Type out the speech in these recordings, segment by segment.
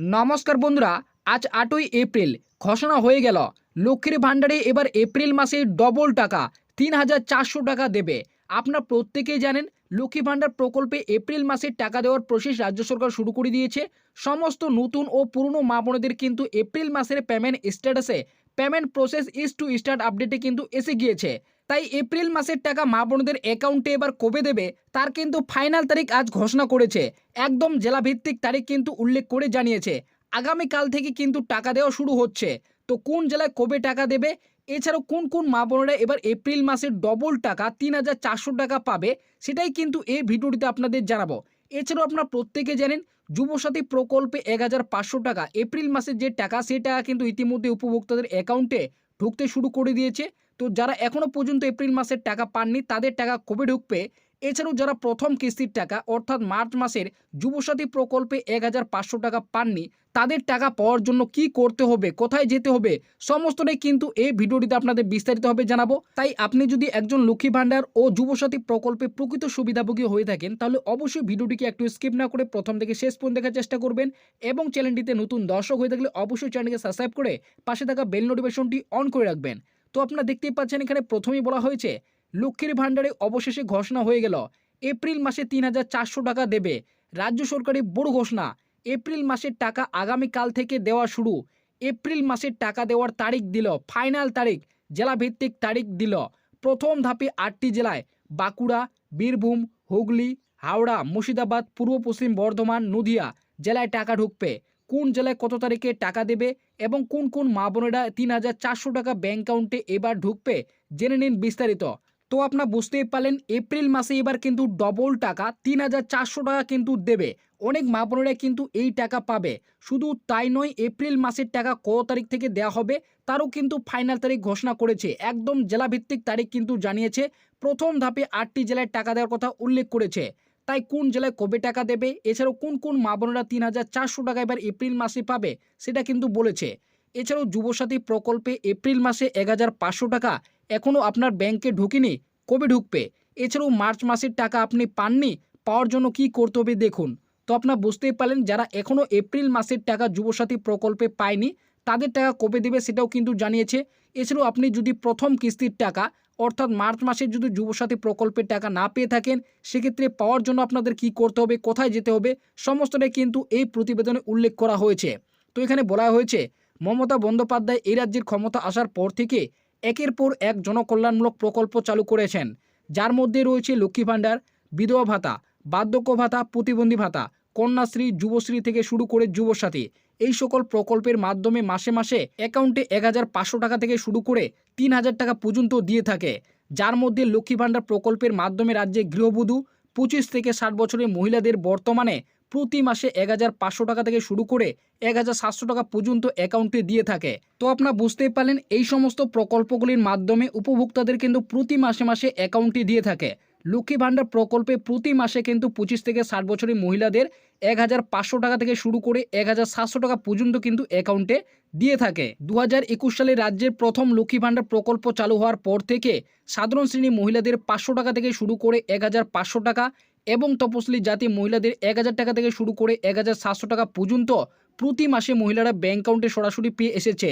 নমস্কার বন্ধুরা, আজ 8ই এপ্রিল ঘোষণা হয়ে গেল লক্ষ্মীর ভাণ্ডারে এবার এপ্রিল মাসে ডবল টাকা ৩,৪০০ টাকা দেবে। আপনারা প্রত্যেকেই জানেন লক্ষ্মী ভাণ্ডার প্রকল্পে এপ্রিল মাসে টাকা দেওয়ার প্রসেস রাজ্য সরকার শুরু করে দিয়েছে। সমস্ত নতুন ও পুরনো মা বোনেদের কিন্তু এপ্রিল মাসের পেমেন্ট স্ট্যাটাসে payment process is to start আপডেটে কিন্তু এসে গিয়েছে। তাই এপ্রিল মাসের টাকা মা বোনদের অ্যাকাউন্টে এবার কবে দেবে তার কিন্তু ফাইনাল তারিখ আজ ঘোষণা করেছে। একদম জেলাভিত্তিক তারিখ কিন্তু উল্লেখ করে জানিয়েছে আগামীকাল থেকে কিন্তু টাকা দেওয়া শুরু হচ্ছে। তো কোন জেলায় কবে টাকা দেবে, এছাড়াও কোন কোন মা বোনেরা এবার এপ্রিল মাসের ডবল টাকা ৩,৪০০ টাকা পাবে, সেটাই কিন্তু এই ভিডিওটিতে আপনাদের জানাবো। এছাড়াও আপনারা প্রত্যেকে জানেন যুবসাথী প্রকল্পে ১,৫০০ টাকা এপ্রিল মাসের যে টাকা, সে টাকা কিন্তু ইতিমধ্যে উপভোক্তাদের অ্যাকাউন্টে ঢুকতে শুরু করে দিয়েছে। তো যারা এখনও পর্যন্ত এপ্রিল মাসের টাকা পাননি তাদের টাকা কবে ঢুকবে, এছাড়াও যারা প্রথম কিস্তির টাকা অর্থাৎ মার্চ মাসের যুবসাথী প্রকল্পে ১,৫০০ টাকা পাননি তাদের টাকা পাওয়ার জন্য কি করতে হবে, কোথায় যেতে হবে, সমস্তটাই কিন্তু এই ভিডিওটিতে আপনাদের বিস্তারিতভাবে জানাবো। তাই আপনি যদি একজন লক্ষ্মী ভাণ্ডার ও যুবসাথী প্রকল্পে প্রকৃত সুবিধাভোগী হয়ে থাকেন তাহলে অবশ্যই ভিডিওটিকে একটু স্কিপ না করে প্রথম থেকে শেষ পর্যন্ত দেখার চেষ্টা করবেন এবং চ্যানেলটিতে নতুন দর্শক হয়ে থাকলে অবশ্যই চ্যানেলকে সাবস্ক্রাইব করে পাশে থাকা বেল নোটিফিকেশনটি অন করে রাখবেন। তো আপনারা দেখতেই পাচ্ছেন এখানে প্রথমেই বলা হয়েছে লক্ষ্মীর ভাণ্ডারে অবশেষে ঘোষণা হয়ে গেল এপ্রিল মাসে ৩,৪০০ টাকা দেবে রাজ্য সরকারি বড় ঘোষণা। এপ্রিল মাসের টাকা আগামীকাল থেকে দেওয়া শুরু। এপ্রিল মাসের টাকা দেওয়ার তারিখ দিল, ফাইনাল তারিখ জেলাভিত্তিক তারিখ দিল। প্রথম ধাপে 8টি জেলায় বাঁকুড়া, বীরভূম, হুগলি, হাওড়া, মুর্শিদাবাদ, পূর্ব পশ্চিম বর্ধমান, নদিয়া জেলায় টাকা ঢুকবে। কোন জেলায় কত তারিখে টাকা দেবে এবং কোন কোন মা বোনেরা ৩,৪০০ টাকা ব্যাঙ্ক অ্যাকাউন্টে এবার ঢুকবে জেনে নিন বিস্তারিত। তো আপনারা বুঝতেই পারলেন এপ্রিল মাসে এবার কিন্তু ডবল টাকা ৩,৪০০ টাকা কিন্তু দেবে। অনেক মা বোনেরা কিন্তু এই টাকা পাবে। শুধু তাই নয়, এপ্রিল মাসের টাকা কত তারিখ থেকে দেওয়া হবে তারও কিন্তু ফাইনাল তারিখ ঘোষণা করেছে। একদম জেলাভিত্তিক তারিখ কিন্তু জানিয়েছে। প্রথম ধাপে 8টি জেলায় টাকা দেওয়ার কথা উল্লেখ করেছে। তাই কোন জেলায় কবে টাকা দেবে, এছাড়াও কোন কোন মা বোনেরা ৩,৪০০ টাকা এবার এপ্রিল মাসে পাবে সেটা কিন্তু বলেছে। এছাড়াও যুবসাথী প্রকল্পে এপ্রিল মাসে ১,৫০০ টাকা এখনও আপনার ব্যাংকে ঢুকেনি, কবে ঢুকবে। এছাড়াও মার্চ মাসের টাকা আপনি পাননি, পাওয়ার জন্য কি করতে হবে দেখুন। তো আপনারা বুঝতেই পারলেন যারা এখনও এপ্রিল মাসের টাকা যুবসাথী প্রকল্পে পায়নি তাদের টাকা কবে দেবে সেটাও কিন্তু জানিয়েছে। এছাড়াও আপনি যদি প্রথম কিস্তির টাকা অর্থাৎ মার্চ মাসের যদি যুবসাথী প্রকল্পের টাকা না পেয়ে থাকেন সেক্ষেত্রে পাওয়ার জন্য আপনাদের কি করতে হবে, কোথায় যেতে হবে, সমস্তটাই কিন্তু এই প্রতিবেদনে উল্লেখ করা হয়েছে। তো এখানে বলা হয়েছে মমতা বন্দ্যোপাধ্যায় এই রাজ্যের ক্ষমতা আসার পর থেকে একের পর এক জনকল্যাণমূলক প্রকল্প চালু করেছেন, যার মধ্যে রয়েছে লক্ষ্মী ভাণ্ডার, বিধবা ভাতা, বার্ধক্য ভাতা, প্রতিবন্ধী ভাতা, কন্যাশ্রী, যুবশ্রী থেকে শুরু করে যুবসাথী। এই সকল প্রকল্পের মাধ্যমে মাসে মাসে অ্যাকাউন্টে ১,৫০০ টাকা থেকে শুরু করে ৩,০০০ টাকা পর্যন্ত দিয়ে থাকে। যার মধ্যে লক্ষ্মী ভাণ্ডার প্রকল্পের মাধ্যমে রাজ্যে গৃহবধূ ২৫ থেকে ৬০ বছরের মহিলাদের বর্তমানে প্রতি মাসে ১,৫০০ টাকা থেকে শুরু করে ১,৭০০ টাকা পর্যন্ত অ্যাকাউন্টে দিয়ে থাকে। তো আপনারা বুঝতেই পারলেন এই সমস্ত প্রকল্পগুলির মাধ্যমে উপভোক্তাদের কিন্তু প্রতি মাসে মাসে অ্যাকাউন্টে দিয়ে থাকে। লক্ষ্মী ভাণ্ডার প্রকল্পে প্রতি মাসে কিন্তু ২৫ থেকে ৬০ বছরের মহিলাদের ১,৫০০ টাকা থেকে শুরু করে ১,৭০০ টাকা পর্যন্ত কিন্তু অ্যাকাউন্টে দিয়ে থাকে। ২০২১ সালে রাজ্যের প্রথম লক্ষ্মী ভাণ্ডার প্রকল্প চালু হওয়ার পর থেকে সাধারণ শ্রেণী মহিলাদের ৫০০ টাকা থেকে শুরু করে ১,৫০০ টাকা এবং তপশিলি জাতি মহিলাদের ১,০০০ টাকা থেকে শুরু করে ১,৭০০ টাকা পর্যন্ত প্রতি মাসে মহিলারা ব্যাঙ্ক অ্যাকাউন্টে সরাসরি পেয়ে এসেছে।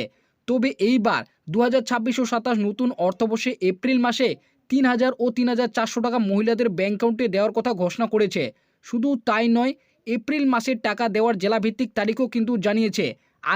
তবে এইবার ২০২৬ ও ২৭ নতুন অর্থবর্ষে এপ্রিল মাসে ৩,০০০ ও ৩,৪০০ টাকা মহিলাদের ব্যাঙ্ক অ্যাকাউন্টে দেওয়ার কথা ঘোষণা করেছে। শুধু তাই নয়, এপ্রিল মাসের টাকা দেওয়ার জেলাভিত্তিক তারিখও কিন্তু জানিয়েছে।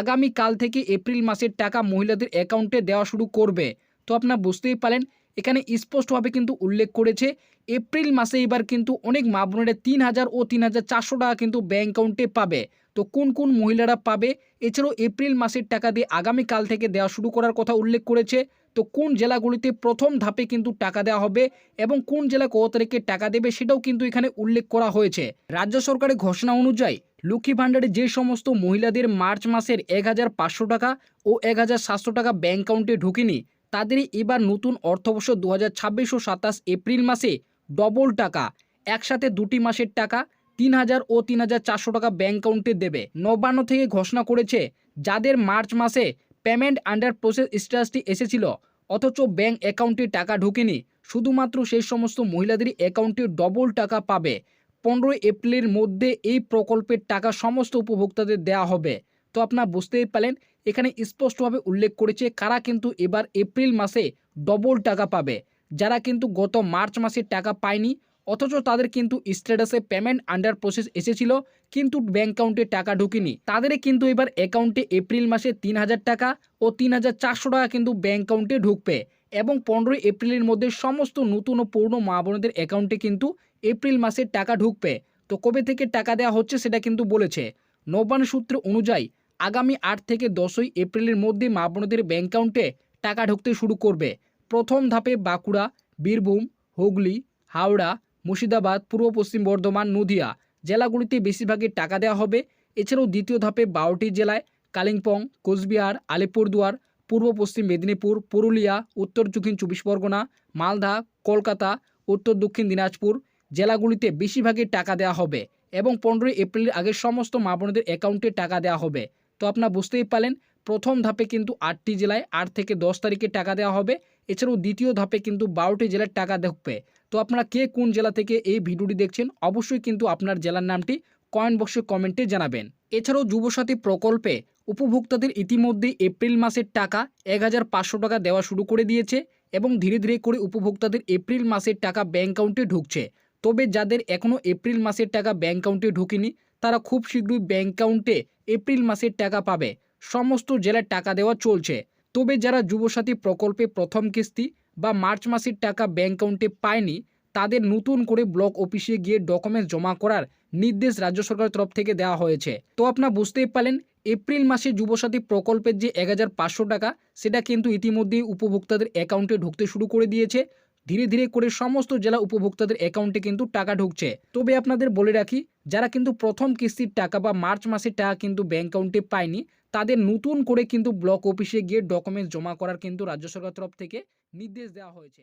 আগামীকাল থেকে এপ্রিল মাসের টাকা মহিলাদের অ্যাকাউন্টে দেওয়া শুরু করবে। তো আপনারা বুঝতেই পারেন এখানে স্পষ্টভাবে কিন্তু উল্লেখ করেছে এপ্রিল মাসে এবার কিন্তু অনেক মা বোনেরা ৩,০০০ ও ৩,৪০০ টাকা কিন্তু ব্যাঙ্ক অ্যাকাউন্টে পাবে। তো কোন কোন মহিলারা পাবে, এছাড়াও এপ্রিল মাসের টাকা দিয়ে আগামীকাল থেকে দেওয়া শুরু করার কথা উল্লেখ করেছে। তো কোন জেলাগুলিতে প্রথম ধাপে কিন্তু টাকা দেওয়া হবে এবং কোন জেলা কত তারিখে টাকা দেবে সেটাও কিন্তু এখানে উল্লেখ করা হয়েছে। রাজ্য সরকারের ঘোষণা অনুযায়ী লক্ষ্মী ভাণ্ডারে যে সমস্ত মহিলাদের মার্চ মাসের ১,৫০০ টাকা ও ১,৭০০ টাকা ব্যাঙ্ক অ্যাকাউন্টে ঢুকেনি তাদেরই এবার নতুন অর্থবর্ষ ২০২৬ ও ২৭ এপ্রিল মাসে ডবল টাকা একসাথে দুটি মাসের টাকা ৩,০০০ ও ৩,৪০০ টাকা ব্যাঙ্ক অ্যাকাউন্টে দেবে। নবান্ন থেকে ঘোষণা করেছে যাদের মার্চ মাসে পেমেন্ট আন্ডার প্রসেস স্ট্যাটাসটি এসেছিল অথচ ব্যাঙ্ক অ্যাকাউন্টে টাকা ঢোকেনি, শুধুমাত্র সেই সমস্ত মহিলাদেরই অ্যাকাউন্টে ডবল টাকা পাবে। 15 এপ্রিলের মধ্যে এই প্রকল্পের টাকা সমস্ত উপভোক্তাদের দেওয়া হবে। তো আপনারা বুঝতেই পারলেন এখানে স্পষ্টভাবে উল্লেখ করেছে কারা কিন্তু এবার এপ্রিল মাসে ডবল টাকা পাবে। যারা কিন্তু গত মার্চ মাসে টাকা পায়নি অথচ তাদের কিন্তু স্ট্যাটাসে পেমেন্ট আন্ডার প্রসেস এসেছিল কিন্তু ব্যাঙ্ক অ্যাকাউন্টে টাকা ঢুকেনি, তাদের কিন্তু এবার অ্যাকাউন্টে এপ্রিল মাসে 3000 টাকা ও 3400 টাকা কিন্তু ব্যাঙ্ক অ্যাকাউন্টে ঢুকবে এবং 15 এপ্রিলের মধ্যে সমস্ত নতুন ও পুরনো মা বোনদের অ্যাকাউন্টে কিন্তু এপ্রিল মাসে টাকা ঢুকবে। তো কবে থেকে টাকা দেওয়া হচ্ছে সেটা কিন্তু বলেছে। নবান্ন সূত্র অনুযায়ী আগামী 8 থেকে 10ই এপ্রিলের মধ্যে মা বোনদের ব্যাঙ্ক অ্যাকাউন্টে টাকা ঢুকতে শুরু করবে। প্রথম ধাপে বাঁকুড়া, বীরভূম, হুগলি, হাওড়া, মুর্শিদাবাদ, পূর্ব পশ্চিম বর্ধমান, নদিয়া জেলাগুলিতে বেশিরভাগই টাকা দেওয়া হবে। এছাড়াও দ্বিতীয় ধাপে 12টি জেলায় কালিম্পং, কোচবিহার, আলিপুরদুয়ার, পূর্ব পশ্চিম মেদিনীপুর, পুরুলিয়া, উত্তর দক্ষিণ 24 পরগনা, মালদা, কলকাতা, উত্তর দক্ষিণ দিনাজপুর জেলাগুলিতে বেশিরভাগই টাকা দেওয়া হবে এবং 15 এপ্রিলের আগে সমস্ত মা বোনদের অ্যাকাউন্টে টাকা দেওয়া হবে। তো আপনারা বুঝতেই পারলেন প্রথম ধাপে কিন্তু 8টি জেলায় 8 থেকে 10 তারিখে টাকা দেওয়া হবে। এছাড়াও দ্বিতীয় ধাপে কিন্তু 12টি জেলায় টাকা ঢুকবে। তো আপনারা কে কোন জেলা থেকে এই ভিডিওটি দেখছেন অবশ্যই কিন্তু আপনার জেলার নামটি কমেন্ট বক্সে কমেন্টে জানাবেন। এছাড়াও যুবসাথী প্রকল্পে উপভোক্তাদের ইতিমধ্যে এপ্রিল মাসের টাকা 1500 টাকা দেওয়া শুরু করে দিয়েছে এবং ধীরে ধীরে করে উপভোক্তাদের এপ্রিল মাসের টাকা ব্যাঙ্ক অ্যাকাউন্টে ঢুকছে। তবে যাদের এখনও এপ্রিল মাসের টাকা ব্যাঙ্ক অ্যাকাউন্টে ঢোকেনি তারা খুব শীঘ্রই ব্যাঙ্ক অ্যাকাউন্টে এপ্রিল মাসের টাকা পাবে। সমস্ত জেলায় টাকা দেওয়া চলছে। তবে যারা যুবসাথী প্রকল্পে প্রথম কিস্তি বা মার্চ মাসের টাকা ব্যাঙ্ক অ্যাকাউন্টে পায়নি তাদের নতুন করে ব্লক অফিসে গিয়ে ডকুমেন্টস জমা করার নির্দেশ রাজ্য সরকারের তরফ থেকে দেওয়া হয়েছে। তো আপনারা বুঝতেই পারলেন এপ্রিল মাসে যুবসাথী প্রকল্পের যে 1500 টাকা সেটা কিন্তু ইতিমধ্যেই উপভোক্তাদের অ্যাকাউন্টে ঢুকতে শুরু করে দিয়েছে। ধীরে ধীরে করে সমস্ত জেলা উপভোক্তাদের অ্যাকাউন্টে কিন্তু টাকা ঢুকছে। তবে আপনাদের বলে রাখি যারা কিন্তু প্রথম কিস্তির টাকা বা মার্চ মাসের টাকা কিন্তু ব্যাঙ্ক অ্যাকাউন্টে পায়নি তাদের নতুন করে কিন্তু ব্লক অফিসে গিয়ে ডকুমেন্টস জমা করার কিন্তু রাজ্য সরকারের তরফ থেকে নির্দেশ দেওয়া হয়েছে।